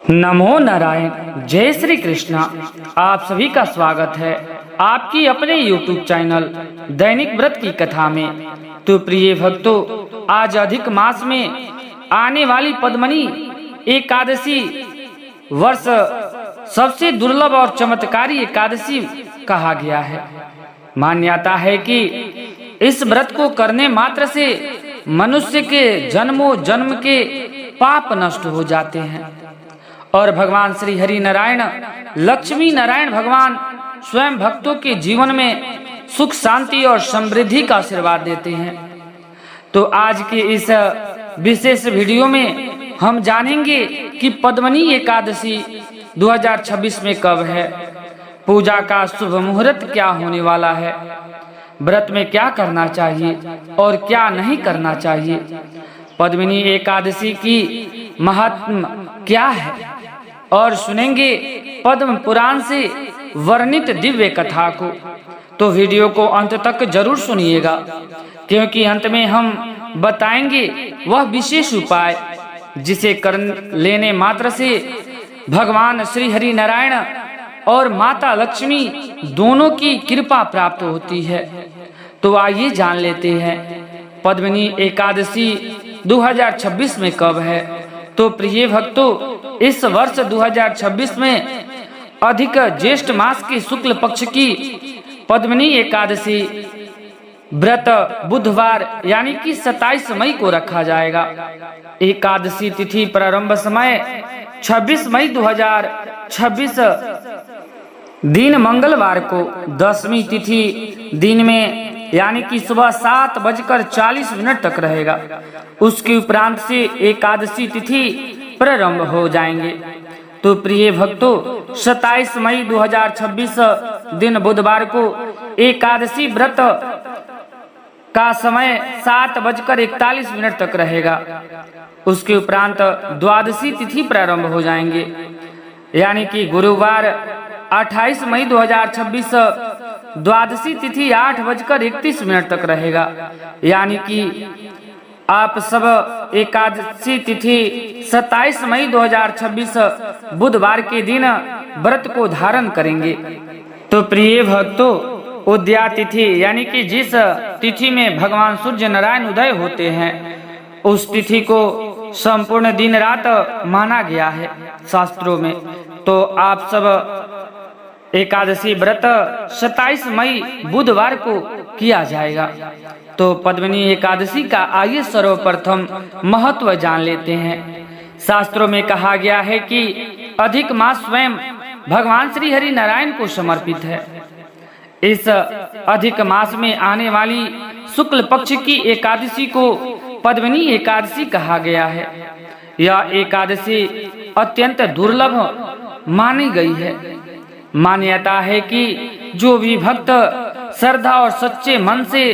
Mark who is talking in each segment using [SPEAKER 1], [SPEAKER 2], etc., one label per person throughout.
[SPEAKER 1] नमो नारायण। जय श्री कृष्णा। आप सभी का स्वागत है आपकी अपने YouTube चैनल दैनिक व्रत की कथा में। तो प्रिय भक्तों, आज अधिक मास में आने वाली पद्मनी एकादशी वर्ष सबसे दुर्लभ और चमत्कारी एकादशी कहा गया है। मान्यता है कि इस व्रत को करने मात्र से मनुष्य के जन्मों जन्म के पाप नष्ट हो जाते हैं और भगवान श्री हरि नारायण लक्ष्मी नारायण भगवान स्वयं भक्तों के जीवन में सुख शांति और समृद्धि का आशीर्वाद देते हैं। तो आज के इस विशेष वीडियो में हम जानेंगे कि पद्मनी एकादशी 2026 में कब है, पूजा का शुभ मुहूर्त क्या होने वाला है, व्रत में क्या करना चाहिए और क्या नहीं करना चाहिए, पद्मिनी एकादशी की महात्म क्या है और सुनेंगे पद्म पुराण से वर्णित दिव्य कथा को। तो वीडियो को अंत तक जरूर सुनिएगा, क्योंकि अंत में हम बताएंगे वह विशेष उपाय जिसे कर लेने मात्र से भगवान श्री हरि नारायण और माता लक्ष्मी दोनों की कृपा प्राप्त होती है। तो आइए जान लेते हैं पद्मिनी एकादशी 2026 में कब है। तो प्रिय भक्तों, इस वर्ष 2026 में अधिक ज्येष्ठ मास की शुक्ल पक्ष की पद्मिनी एकादशी व्रत बुधवार यानी कि 27 मई को रखा जाएगा। एकादशी तिथि प्रारंभ समय 26 मई 2026 दिन मंगलवार को, दशमी तिथि दिन में यानी कि सुबह 7:40 तक रहेगा। उसके उपरांत से एकादशी तिथि प्रारंभ हो जाएंगे। तो प्रिय भक्तों, 27 मई 2026 दिन बुधवार को एकादशी व्रत का समय 7:41 तक रहेगा। उसके उपरांत द्वादशी तिथि प्रारंभ हो जाएंगे, यानी कि गुरुवार 28 मई 2026 द्वादशी तिथि 8:31 तक रहेगा। यानी कि आप सब एकादशी तिथि 27 मई 2026 बुधवार के दिन व्रत को धारण करेंगे। तो प्रिय भक्तों, उदया तिथि यानी कि जिस तिथि में भगवान सूर्य नारायण उदय होते हैं, उस तिथि को संपूर्ण दिन रात माना गया है शास्त्रों में। तो आप सब एकादशी व्रत 27 मई बुधवार को किया जाएगा। तो पद्मिनी एकादशी का आइए सर्वप्रथम महत्व जान लेते हैं। शास्त्रों में कहा गया है कि अधिक मास स्वयं भगवान श्री हरि नारायण को समर्पित है। इस अधिक मास में आने वाली शुक्ल पक्ष की एकादशी को पद्मिनी एकादशी कहा गया है। यह एकादशी अत्यंत दुर्लभ मानी गई है। मान्यता है कि जो भी भक्त श्रद्धा और सच्चे मन से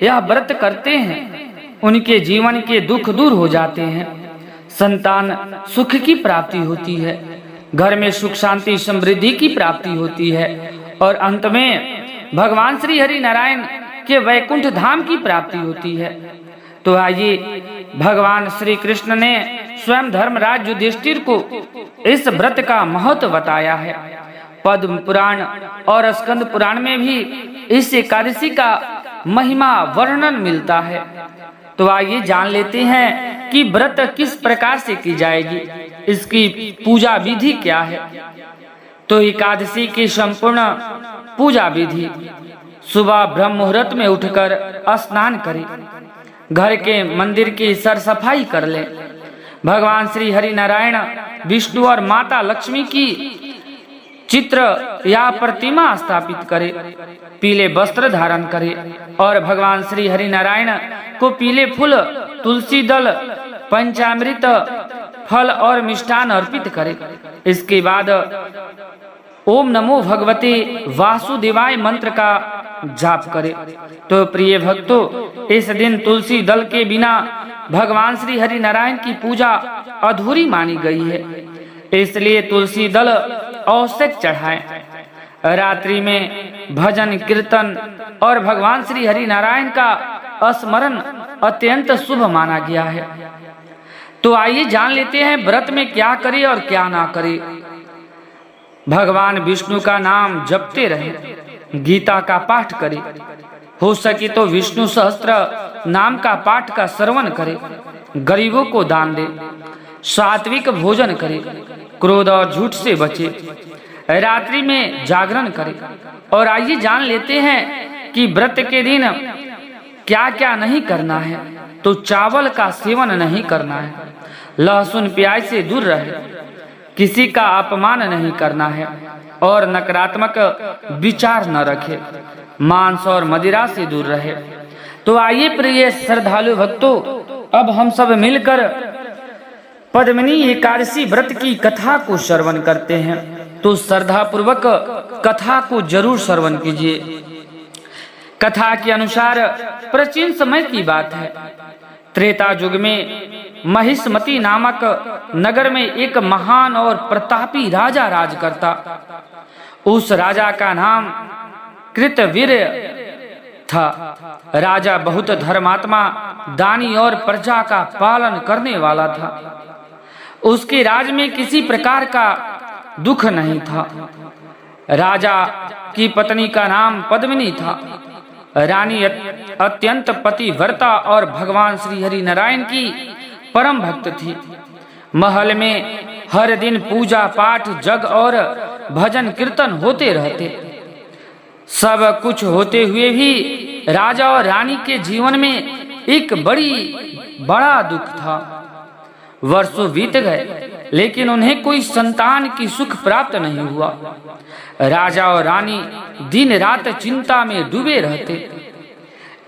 [SPEAKER 1] यह व्रत करते हैं, उनके जीवन के दुख दूर हो जाते हैं, संतान सुख की प्राप्ति होती है, घर में सुख शांति समृद्धि की प्राप्ति होती है और अंत में भगवान श्री हरि नारायण के वैकुंठ धाम की प्राप्ति होती है। तो आइए, भगवान श्री कृष्ण ने स्वयं धर्मराज युधिष्ठिर को इस व्रत का महत्व बताया है। पद्म पुराण और स्कंद पुराण में भी इस एकादशी का महिमा वर्णन मिलता है। तो आइए जान लेते हैं कि व्रत किस प्रकार से की जाएगी, इसकी पूजा विधि क्या है। तो एकादशी की संपूर्ण पूजा विधि: सुबह ब्रह्म मुहूर्त में उठकर स्नान करें, घर के मंदिर की सर सफाई कर लें, भगवान श्री हरि नारायण विष्णु और माता लक्ष्मी की चित्र या प्रतिमा स्थापित करे, पीले वस्त्र धारण करे और भगवान श्री हरि नारायण को पीले फूल, तुलसी दल, पंचामृत, फल और मिष्ठान अर्पित करे। इसके बाद ओम नमो भगवते वासुदेवाय मंत्र का जाप करे। तो प्रिय भक्तों, इस दिन तुलसी दल के बिना भगवान श्री हरि नारायण की पूजा अधूरी मानी गई है, इसलिए तुलसी दल आवश्यक चढ़ाएं। रात्रि में भजन कीर्तन और भगवान श्री हरि नारायण का स्मरण अत्यंत शुभ माना गया है। तो आइए जान लेते हैं व्रत में क्या करे और क्या ना करे। भगवान विष्णु का नाम जपते रहे, गीता का पाठ करे, हो सके तो विष्णु सहस्त्र नाम का पाठ का श्रवण करे, गरीबों को दान दे, सात्विक भोजन करे, क्रोध और झूठ से बचे, रात्रि में जागरण करे। और आइए जान लेते हैं कि व्रत के दिन क्या क्या नहीं करना है। तो चावल का सेवन नहीं करना है, लहसुन प्याज से दूर रहे, किसी का अपमान नहीं करना है और नकारात्मक विचार न रखे, मांस और मदिरा से दूर रहे। तो आइए प्रिय श्रद्धालु भक्तों, अब हम सब मिलकर पद्मिनी एकादशी व्रत की कथा को श्रवण करते हैं। तो श्रद्धा पूर्वक कथा को जरूर श्रवण कीजिए। कथा के अनुसार प्राचीन समय की बात है। त्रेता युग में महिष्मति नामक नगर में एक महान और प्रतापी राजा राज करता। उस राजा का नाम कृतवीर्य था। राजा बहुत धर्मात्मा, दानी और प्रजा का पालन करने वाला था। उसके राज में किसी प्रकार का दुख नहीं था। राजा की पत्नी का नाम पद्मिनी था। रानी अत्यंत पतिव्रता और भगवान श्री हरि नारायण की परम भक्त थी। महल में हर दिन पूजा पाठ, जग और भजन कीर्तन होते रहते। सब कुछ होते हुए भी राजा और रानी के जीवन में एक बड़ा दुख था। वर्षों बीत गए लेकिन उन्हें कोई संतान की सुख प्राप्त नहीं हुआ। राजा और रानी दिन रात चिंता में डूबे रहते।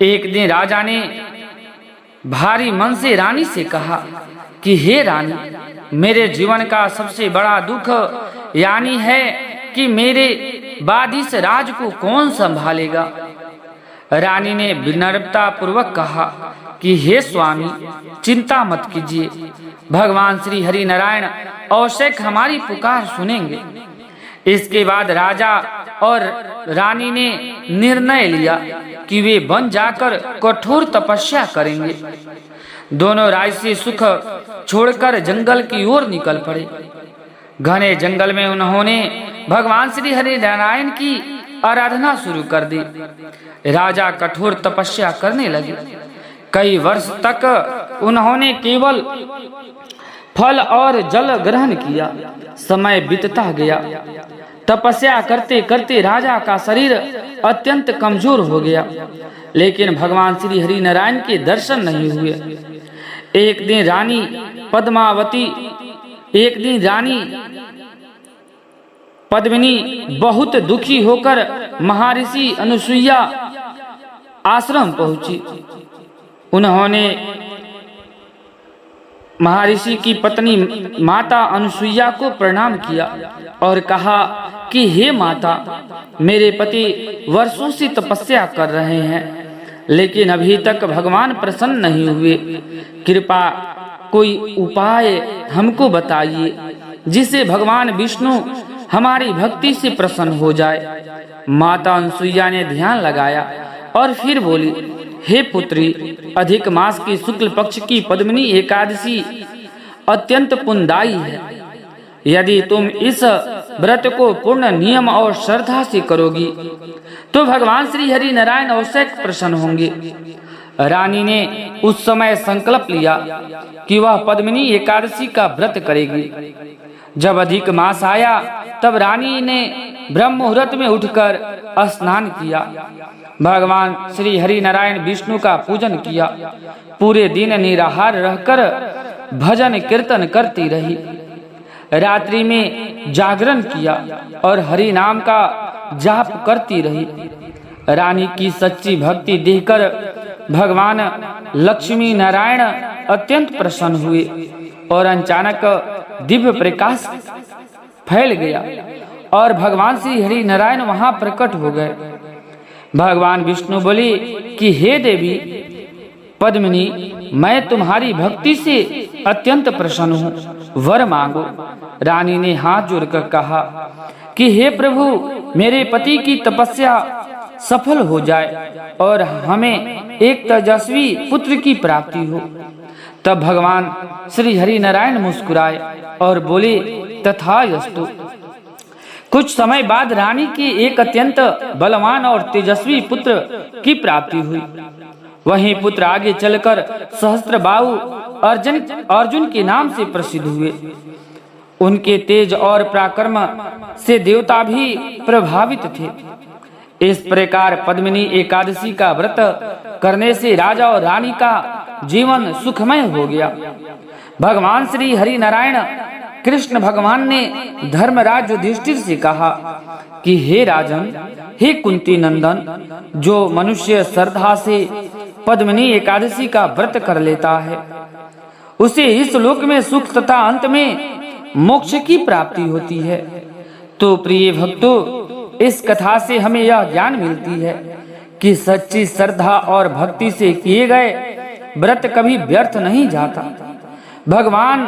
[SPEAKER 1] एक दिन राजा ने भारी मन से रानी से कहा कि हे रानी, मेरे जीवन का सबसे बड़ा दुख यानी है कि मेरे बाद इस राज को कौन संभालेगा। रानी ने विनम्रता पूर्वक कहा कि हे स्वामी, चिंता मत कीजिए, भगवान श्री हरि नारायण अवश्य हमारी पुकार सुनेंगे। इसके बाद राजा और रानी ने निर्णय लिया कि वे वन जाकर कठोर तपस्या करेंगे। दोनों राजसी सुख छोड़कर जंगल की ओर निकल पड़े। घने जंगल में उन्होंने भगवान श्री हरि नारायण की आराधना शुरू कर दी। राजा कठोर तपस्या करने लगे। कई वर्ष तक उन्होंने केवल फल और जल ग्रहण किया। समय बीतता गया। तपस्या करते करते राजा का शरीर अत्यंत कमजोर हो गया, लेकिन भगवान श्री हरि नारायण के दर्शन नहीं हुए। एक दिन रानी पद्मिनी बहुत दुखी होकर महर्षि अनुसुईया आश्रम पहुंची। उन्होंने महर्षि की पत्नी माता अनुसुईया को प्रणाम किया और कहा कि हे माता, मेरे पति वर्षों से तपस्या कर रहे हैं, लेकिन अभी तक भगवान प्रसन्न नहीं हुए। कृपा कोई उपाय हमको बताइए जिससे भगवान विष्णु हमारी भक्ति से प्रसन्न हो जाए। माता अनुसुईया ने ध्यान लगाया और फिर बोली, हे पुत्री, अधिक मास की शुक्ल पक्ष की पद्मिनी एकादशी अत्यंत पुण्यदायी है। यदि तुम इस व्रत को पूर्ण नियम और श्रद्धा से करोगी तो भगवान श्री हरि नारायण अवश्य प्रसन्न होंगे। रानी ने उस समय संकल्प लिया कि वह पद्मिनी एकादशी का व्रत करेगी। जब अधिक मास आया तब रानी ने ब्रह्म मुहूर्त में उठकर स्नान किया। भगवान श्री हरि नारायण विष्णु का पूजन किया। पूरे दिन निराहार रहकर भजन कीर्तन करती रही। रात्रि में जागरण किया और हरि नाम का जाप करती रही। रानी की सच्ची भक्ति देखकर भगवान लक्ष्मी नारायण अत्यंत प्रसन्न हुए और अचानक दिव्य प्रकाश फैल गया और भगवान श्री हरि नारायण वहां प्रकट हो गए। भगवान विष्णु बोले कि हे देवी पद्मिनी, मैं तुम्हारी भक्ति से अत्यंत प्रसन्न हूँ, वर मांगो। रानी ने हाथ जोड़कर कहा कि हे प्रभु, मेरे पति की तपस्या सफल हो जाए और हमें एक तेजस्वी पुत्र की प्राप्ति हो। तब भगवान श्री हरि नारायण मुस्कुराए और बोले, तथास्तु। कुछ समय बाद रानी के एक अत्यंत बलवान और तेजस्वी पुत्र की प्राप्ति हुई। वहीं पुत्र आगे चलकर सहस्त्रबाहु अर्जुन के नाम से प्रसिद्ध हुए। उनके तेज और पराक्रम से देवता भी प्रभावित थे। इस प्रकार पद्मिनी एकादशी का व्रत करने से राजा और रानी का जीवन सुखमय हो गया। भगवान श्री हरि नारायण कृष्ण भगवान ने धर्मराज युधिष्ठिर से कहा कि हे राजन, हे कुंती नंदन, जो मनुष्य श्रद्धा से पद्मिनी एकादशी का व्रत कर लेता है उसे इस लोक में सुख तथा अंत में मोक्ष की प्राप्ति होती है। तो प्रिय भक्तों, इस कथा से हमें यह ज्ञान मिलती है कि सच्ची श्रद्धा और भक्ति से किए गए व्रत कभी व्यर्थ नहीं जाता। भगवान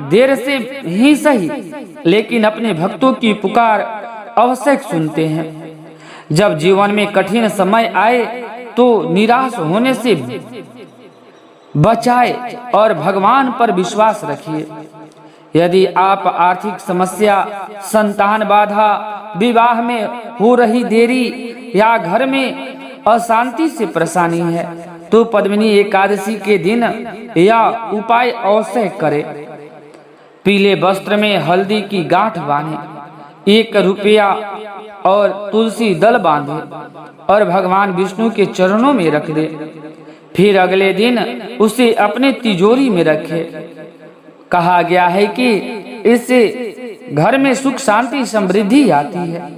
[SPEAKER 1] देर से ही सही लेकिन अपने भक्तों की पुकार अवश्य सुनते हैं। जब जीवन में कठिन समय आए तो निराश होने से बचाए और भगवान पर विश्वास रखिए। यदि आप आर्थिक समस्या, संतान बाधा, विवाह में हो रही देरी या घर में अशांति से परेशानी है तो पद्मिनी एकादशी के दिन यह उपाय अवश्य करें। पीले वस्त्र में हल्दी की गांठ बांधे, 1 रुपया और तुलसी दल बांधे और भगवान विष्णु के चरणों में रख दे। फिर अगले दिन उसे अपने तिजोरी में रखे। कहा गया है कि इससे घर में सुख शांति समृद्धि आती है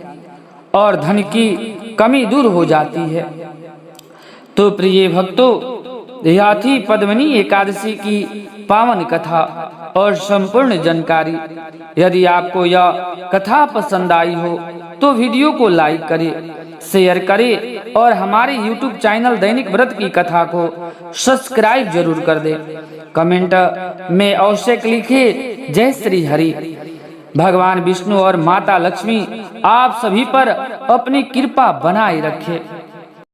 [SPEAKER 1] और धन की कमी दूर हो जाती है। तो प्रिय भक्तों, यह थी पद्मिनी एकादशी की पावन कथा और संपूर्ण जानकारी। यदि आपको यह कथा पसंद आई हो तो वीडियो को लाइक करें, शेयर करें और हमारे YouTube चैनल दैनिक व्रत की कथा को सब्सक्राइब जरूर कर दें। कमेंट में अवश्य लिखे, जय श्री हरि। भगवान विष्णु और माता लक्ष्मी आप सभी पर अपनी कृपा बनाए रखे।